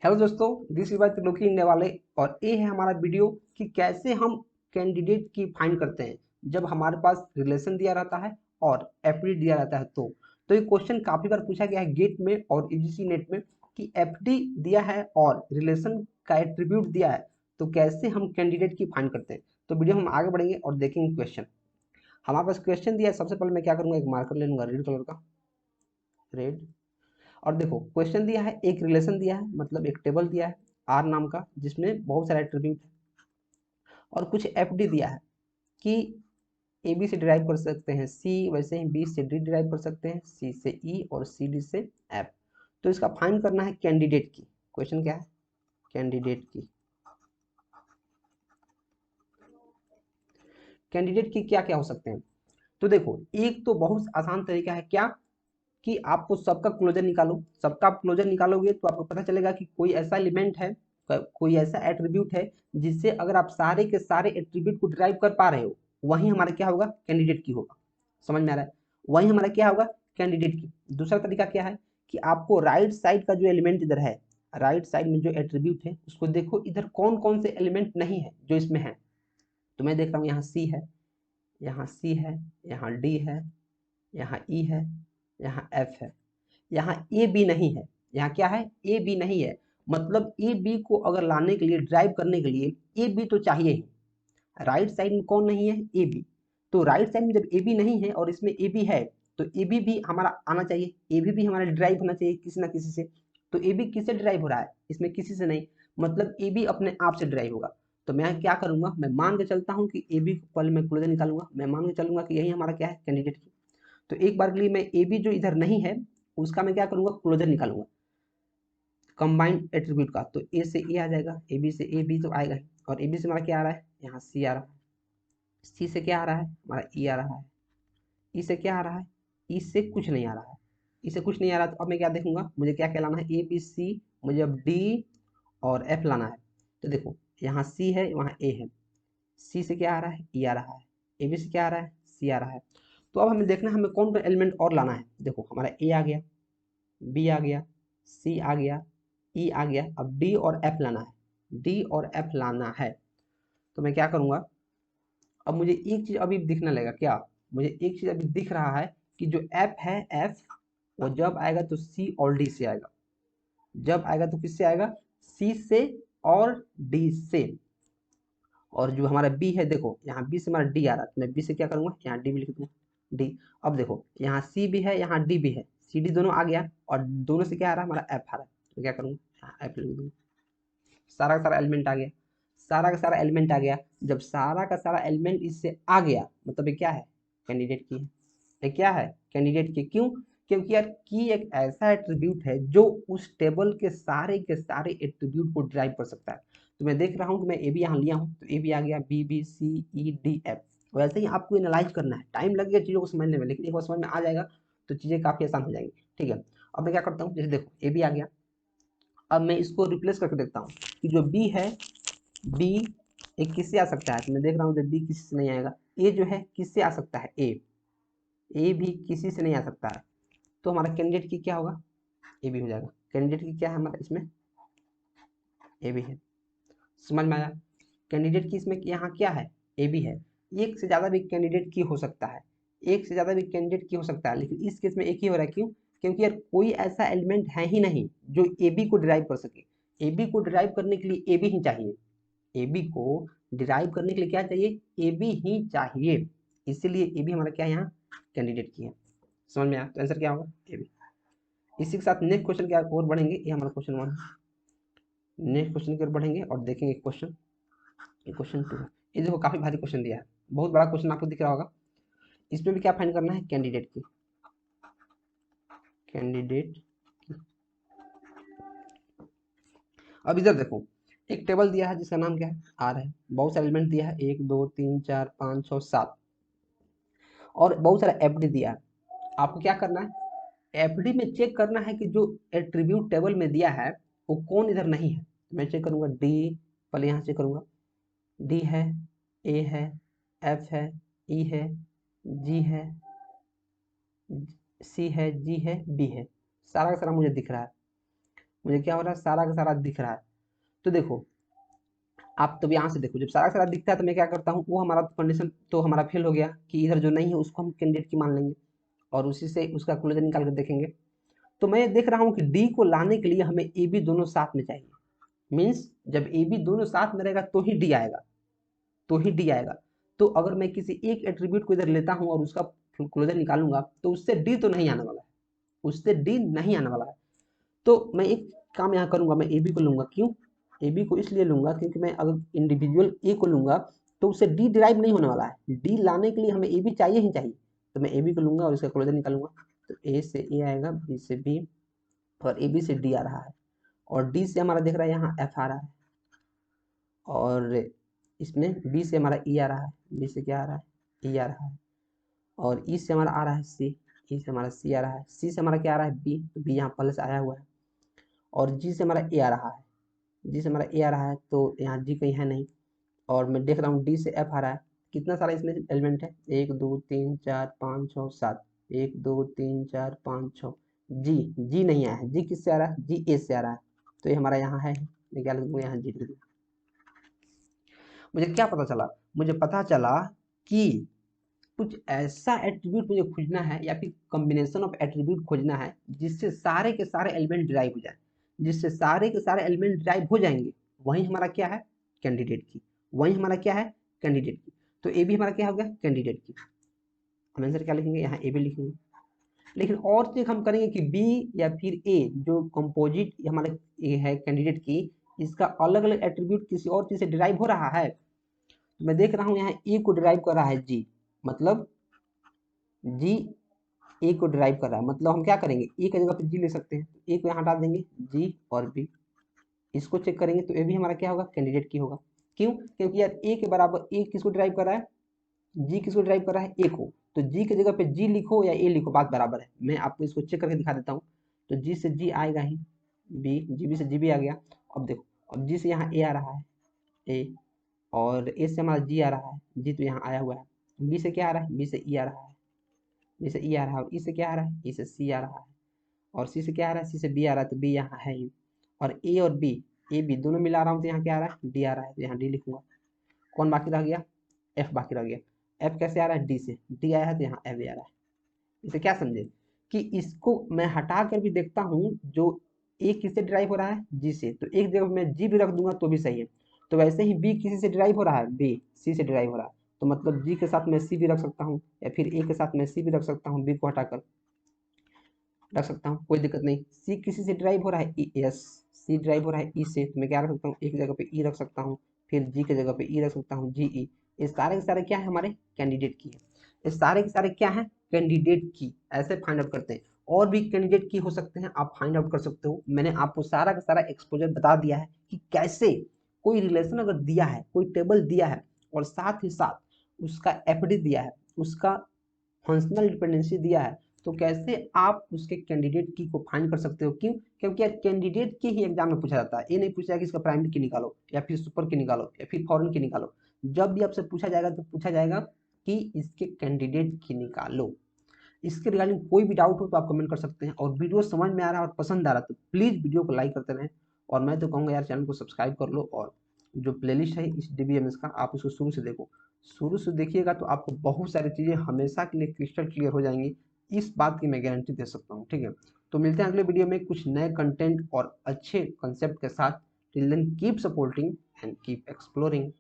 Hello दोस्तों, this is Triloki India वाले। और ये है हमारा वीडियो कि कैसे हम कैंडिडेट की फाइंड करते हैं जब हमारे पास रिलेशन दिया रहता है और एफडी दिया रहता है। तो ये क्वेश्चन काफी बार पूछा गया है गेट में और यूजीसी नेट में कि एफडी दिया है और रिलेशन का एट्रीब्यूट दिया है तो कैसे हम कैंडिडेट की फाइंड करते हैं। तो वीडियो हम आगे बढ़ेंगे और देखेंगे क्वेश्चन। हमारे पास क्वेश्चन दिया है। सबसे पहले मैं क्या करूंगा, एक मार्कर ले लूंगा रेड कलर का, रेड। और देखो क्वेश्चन दिया है, एक रिलेशन दिया है, मतलब एक टेबल दिया है आर नाम का जिसमें बहुत सारे एट्रीब्यूट है और कुछ एफडी दिया है कि ए बी से डिराइव कर सकते हैं सी, वैसे ही बी से डी डिराइव कर सकते हैं, सी से ई और सी डी से एफ। तो इसका फाइंड करना है कैंडिडेट की। क्वेश्चन क्या है, कैंडिडेट की। कैंडिडेट की क्या क्या हो सकते हैं। तो देखो एक तो बहुत आसान तरीका है क्या कि आपको सबका क्लोजर निकालो। सबका आप क्लोजर निकालोगे तो आपको पता चलेगा कि कोई ऐसा एलिमेंट है, कोई ऐसा एट्रीब्यूट है जिससे अगर आप सारे के सारे एट्रीब्यूट को ड्राइव कर पा रहे हो, वही हमारा क्या होगा, कैंडिडेट की होगा। समझ में आ रहा है, वही हमारा क्या होगा, कैंडिडेट की। दूसरा तरीका क्या है कि आपको राइट साइड का जो एलिमेंट इधर है, राइट साइड में जो एट्रीब्यूट है उसको देखो इधर कौन कौन से एलिमेंट नहीं है जो इसमें है। तो मैं देख रहा हूँ यहाँ सी है, यहाँ सी है, यहाँ डी है, यहाँ ई है, यहाँ एफ है, यहाँ ए बी नहीं है। यहाँ क्या है, ए बी नहीं है। मतलब ए बी को अगर लाने के लिए, ड्राइव करने के लिए ए बी तो चाहिए ही। राइट साइड में कौन नहीं है, ए बी। तो राइट साइड में जब ए बी नहीं है और इसमें ए बी है तो ए बी भी हमारा आना चाहिए, ए बी भी हमारा ड्राइव होना चाहिए किसी ना किसी से। तो ए बी किससे ड्राइव हो रहा है, इसमें किसी से नहीं, मतलब ए बी अपने आप से ड्राइव होगा। तो मैं क्या करूंगा, मैं मान के चलता हूँ कि ए बी को पहले मैं क्लोजर निकालूंगा। मैं मान के चलूंगा कि यही हमारा क्या है, कैंडिडेट की। तो एक बार के लिए मैं ए बी जो इधर नहीं है उसका मैं क्या करूंगा, क्लोजर निकालूंगा कंबाइंड एट्रीब्यूट का। तो ए से ए आ जाएगा, ए बी से ए बी तो आएगा ही। और ए बी से हमारा क्या आ रहा है, यहाँ सी आ रहा है। सी से क्या आ रहा है, हमारा ई आ रहा है। ई से क्या आ रहा है, ई से कुछ नहीं आ रहा है। ई से कुछ नहीं आ रहा तो अब मैं क्या देखूंगा, मुझे क्या क्या लाना है, ए बी सी, मुझे अब डी और एफ लाना है। तो देखो यहाँ सी है, वहाँ ए है। सी से क्या आ रहा है, ई आ रहा है। ए बी से क्या आ रहा है, सी आ रहा है। तो अब हमें देखना है हमें कौन सा एलिमेंट और लाना है। देखो हमारा ए आ गया, बी आ गया, सी आ गया, ई आ गया। अब डी और एफ लाना है, डी और एफ लाना है। तो मैं क्या करूंगा, अब मुझे एक चीज अभी दिखने लगेगा क्या, मुझे एक चीज अभी दिख रहा है कि जो एफ है, एफ वो जब आएगा तो सी और डी से आएगा। जब आएगा तो किससे आएगा, सी से और डी से। और जो हमारा बी है, देखो यहाँ बी से हमारा डी आ रहा है तो मैं बी से क्या करूंगा, यहाँ डी भी लिख दूंगा, डी। अब देखो यहाँ सी भी है, यहाँ डी भी है, सी डी दोनों आ गया और दोनों से क्या आ रहा है, हमारा एफ आ रहा है। तो क्या करूंगा, यहाँ एफ लिख दूंगा। सारा का सारा एलिमेंट आ गया, सारा का सारा एलिमेंट आ गया। जब सारा का सारा एलिमेंट इससे आ गया मतलब ये क्या है, कैंडिडेट की है। ये क्या है, कैंडिडेट की। क्यों, क्योंकि यार की एक ऐसा एट्रीब्यूट है जो उस टेबल के सारे एट्रीब्यूट को ड्राइव कर सकता है। तो मैं देख रहा हूँ कि मैं ए बी यहाँ लिया हूँ तो ए बी आ गया, B B C E D F. वैसे ही आपको एनालाइज करना है, टाइम लगेगा चीज़ों को समझने में, लेकिन एक बार समझ में आ जाएगा तो चीज़ें काफ़ी आसान हो जाएंगी। ठीक है, अब मैं क्या करता हूँ, जैसे देखो ए बी आ गया। अब मैं इसको रिप्लेस करके देखता हूँ कि जो बी है, बी एक किससे आ सकता है। तो मैं देख रहा हूँ जब बी किसी से नहीं आएगा, ए जो है किससे आ सकता है, ए भी किसी से नहीं आ सकता है। तो हमारा कैंडिडेट की क्या होगा, ए बी हो जाएगा। कैंडिडेट की क्या है हमारा इसमें, ए बी है। समझ में आया, कैंडिडेट की इसमें यहाँ क्या है, ए बी है। एक से ज़्यादा भी कैंडिडेट की हो सकता है, एक से ज़्यादा भी कैंडिडेट की हो सकता है, लेकिन इस केस में एक ही हो रहा है। क्यों, क्योंकि यार कोई ऐसा एलिमेंट है ही नहीं जो ए बी को डिराइव कर सके। ए बी को डिराइव करने के लिए ए बी ही चाहिए। ए बी को डिराइव करने के लिए क्या चाहिए, ए बी ही चाहिए। इसीलिए ए बी हमारा क्या है, यहाँ कैंडिडेट की है। समझ में आया, तो आंसर क्या होगा, ए बी। इसी के साथ नेक्स्ट क्वेश्चन की ओर बढ़ेंगे, ये हमारा क्वेश्चन 1। नेक्स्ट क्वेश्चन की ओर बढ़ेंगे और देखेंगे क्वेश्चन, क्वेश्चन 2। ये देखो काफी भारी क्वेश्चन दिया है, बहुत बड़ा क्वेश्चन आपको दिख रहा होगा। इसमें भी क्या फाइंड करना है, कैंडिडेट की, कैंडिडेट। अब इधर देखो एक टेबल दिया है जिसका नाम क्या है, आर है। बहुत सारे एलिमेंट दिया है, 1 2 3 4 5 6 7 और बहुत सारा एफडी दिया है। आपको क्या करना है, एफडी में चेक करना है कि जो एट्रीब्यूट टेबल में दिया है वो कौन इधर नहीं है। मैं चेक करूंगा डी, पहले यहाँ चेक करूंगा, डी है, ए है, एफ है, ई है, जी है, सी है, जी है, बी है। सारा का सारा मुझे दिख रहा है। मुझे क्या हो रहा है, सारा का सारा दिख रहा है। तो देखो आप तब यहाँ से देखो, जब सारा का सारा दिखता है तो मैं क्या करता हूँ, वो हमारा कंडीशन तो हमारा फेल हो गया कि इधर जो नहीं है उसको हम कैंडिडेट की मान लेंगे और उसी से उसका क्लोजर निकाल कर देखेंगे। तो मैं देख रहा हूँ कि डी को लाने के लिए हमें ए बी दोनों साथ में चाहिए। मीन्स जब ए बी दोनों साथ में रहेगा तो ही डी आएगा, तो ही डी आएगा। तो अगर मैं किसी एक एट्रीब्यूट को इधर लेता हूँ और उसका क्लोजर निकालूंगा तो उससे डी तो नहीं आने वाला है, उससे डी नहीं आने वाला है। तो मैं एक काम यहाँ करूंगा, मैं ए बी को लूंगा। क्यों ए बी को इसलिए लूंगा क्योंकि मैं अगर इंडिविजुअल ए को लूंगा तो उससे डी डिराइव नहीं होने वाला है। डी लाने के लिए हमें ए बी चाहिए ही चाहिए। तो मैं ए बी को लूंगा और इसका क्लोजर निकालूंगा। तो ए से ए आएगा, बी से बी, और ए बी से डी आ रहा है, और डी से हमारा दिख रहा है यहाँ एफ आ रहा है, और इसमें बी से हमारा ई आ रहा है, बी से क्या आ रहा है, ई आ रहा है, और ई से हमारा आ रहा है सी, ई से हमारा सी आ रहा है, सी से हमारा क्या आ रहा है, बी, तो बी यहाँ पहले से आया हुआ है, और जी से हमारा ए आ रहा है, जी से हमारा ए आ रहा है, तो यहाँ जी कहीं है नहीं, और मैं देख रहा हूँ डी से एफ आ रहा है। कितना सारा इसमें एलिमेंट है, 1 2 3 4 5 6 7, 1 2 3 4 5 6, जी जी नहीं आया है, जी किससे आ रहा है, जी ए से आ रहा है, तो ये हमारा यहाँ है, मैं क्या लिख दूँगा, यहाँ जी लिख दूँगा। मुझे क्या पता चला, मुझे पता चला कि कुछ ऐसा एट्रीब्यूट मुझे खोजना है या फिर कॉम्बिनेशन ऑफ एट्रीब्यूट खोजना है जिससे सारे के सारे एलिमेंट डिराइव हो जाए, जिससे सारे के सारे एलिमेंट डिराइव हो जाएंगे, वही हमारा क्या है, कैंडिडेट की, वही हमारा क्या है, कैंडिडेट की। तो ए भी हमारा क्या हो गया, कैंडिडेट की। हम आंसर क्या लिखेंगे, यहाँ ए भी लिखेंगे। लेकिन और चीज हम करेंगे कि बी या फिर ए जो कंपोजिट हमारे ए है कैंडिडेट की, इसका अलग अलग एट्रीब्यूट किसी और चीज से डिराइव हो रहा है। तो मैं देख रहा हूँ यहाँ ए को डिराइव कर रहा है जी, मतलब जी ए को ड्राइव कर रहा है, मतलब हम क्या करेंगे, ए की जगह पे जी ले सकते हैं, ए को यहाँ हटा देंगे, जी और बी, इसको चेक करेंगे तो ए भी हमारा क्या होगा, कैंडिडेट की होगा। क्यों, क्योंकि यार ए के बराबर ए किसको ड्राइव कर रहा है, जी किसको ड्राइव कर रहा है, ए को, तो जी की जगह पे जी लिखो या ए लिखो बात बराबर है। मैं आपको इसको चेक करके दिखा देता हूँ। तो जी से जी आएगा ही, बी, जी बी से जी भी आ गया। अब देखो, अब जी से यहाँ ए आ रहा है, ए, और ए से हमारा जी आ रहा है, जी तो यहाँ आया हुआ है, बी से क्या आ रहा है, बी से ई आ रहा है, बी से ई आ रहा है, और ई से क्या आ रहा है, ई से सी आ रहा है, और सी से क्या आ रहा है, सी से बी आ रहा है, तो बी यहाँ है ही, और ए और बी, ए बी दोनों मिला रहा हूँ तो यहाँ क्या आ रहा है, डी आ रहा है, तो यहाँ डी लिखूंगा। कौन बाकी रह गया, एफ बाकी रह गया। एफ कैसे आ रहा है, डी से, डी आया है तो यहाँ एफ भी आ रहा है। इसे क्या समझे कि इसको मैं हटा कर भी देखता हूँ, जो ए किससे ड्राइव हो रहा है, जी से, तो एक जगह मैं जी भी रख दूंगा तो भी सही है। तो वैसे ही बी किसी से ड्राइव हो रहा है, बी सी से ड्राइव हो रहा है, तो मतलब जी के साथ मैं सी भी रख सकता हूँ, या फिर ए के साथ मैं सी भी रख सकता हूँ, बी को हटाकर रख सकता हूँ, कोई दिक्कत नहीं। सी किसी से ड्राइव हो रहा है, ई, यस, सी ड्राइव हो रहा है ई से, तो मैं क्या रख सकता हूँ, एक जगह पे ई रख सकता हूँ, फिर जी की जगह पे ई रख सकता हूँ, जी ई। ये सारे के सारे क्या है, हमारे कैंडिडेट की है। ये सारे के सारे क्या है, कैंडिडेट की। ऐसे फाइंड आउट करते हैं, और भी कैंडिडेट की हो सकते हैं, आप फाइंड आउट कर सकते हो। मैंने आपको सारा का सारा एक्सपोजर बता दिया है कि कैसे कोई रिलेशन अगर दिया है, कोई टेबल दिया है, और साथ ही साथ उसका एफडी दिया है, उसका फंक्शनल डिपेंडेंसी दिया है, तो कैसे आप उसके कैंडिडेट की को फाइंड कर सकते हो। क्यों, क्योंकि यार कैंडिडेट के ही एग्जाम में पूछा जाता है, ये नहीं पूछा जाएगा कि इसका प्राइमरी की निकालो, या फिर सुपर की निकालो, या फिर फॉरेन की निकालो। जब भी आपसे पूछा जाएगा तो पूछा जाएगा कि इसके कैंडिडेट की निकालो। इसके रिगार्डिंग कोई भी डाउट हो तो आप कमेंट कर सकते हैं, और वीडियो समझ में आ रहा है और पसंद आ रहा है तो प्लीज़ वीडियो को लाइक करते रहें, और मैं तो कहूँगा यार चैनल को सब्सक्राइब कर लो, और जो प्लेलिस्ट है इस डीबीएमएस का आप उसको शुरू से देखो, शुरू से देखिएगा तो आपको बहुत सारी चीज़ें हमेशा के लिए क्रिस्टल क्लियर हो जाएंगी, इस बात की मैं गारंटी दे सकता हूँ। ठीक है, तो मिलते हैं अगले वीडियो में कुछ नए कंटेंट और अच्छे कंसेप्ट के साथ। Till then keep supporting and keep exploring.